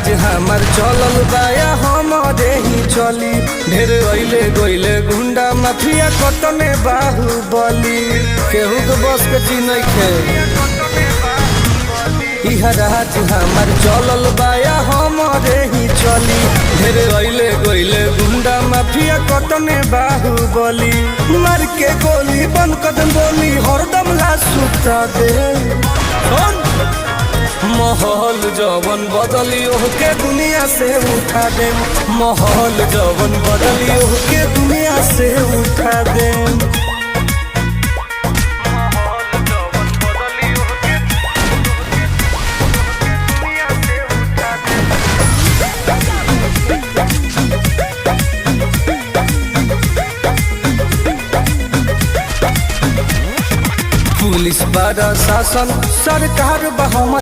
राज हमार चलल बाया हमरे ही चली ढेर अइले गइले गुंडा माफिया कतने बाहुबली केहू के बस के चिन्ह खे इह राज हमार चलल बाया हमरे ही चली ढेर अइले गइले गुंडा माफिया कतने बाहुबली मार के गोली बंद कदम बोली हरदम ला सुता दे महल जवन बदलियो के दुनिया से उठा दे महल जवन बदलियो के दुनिया से उठा दे पुलिस प्रशासन सरकार बा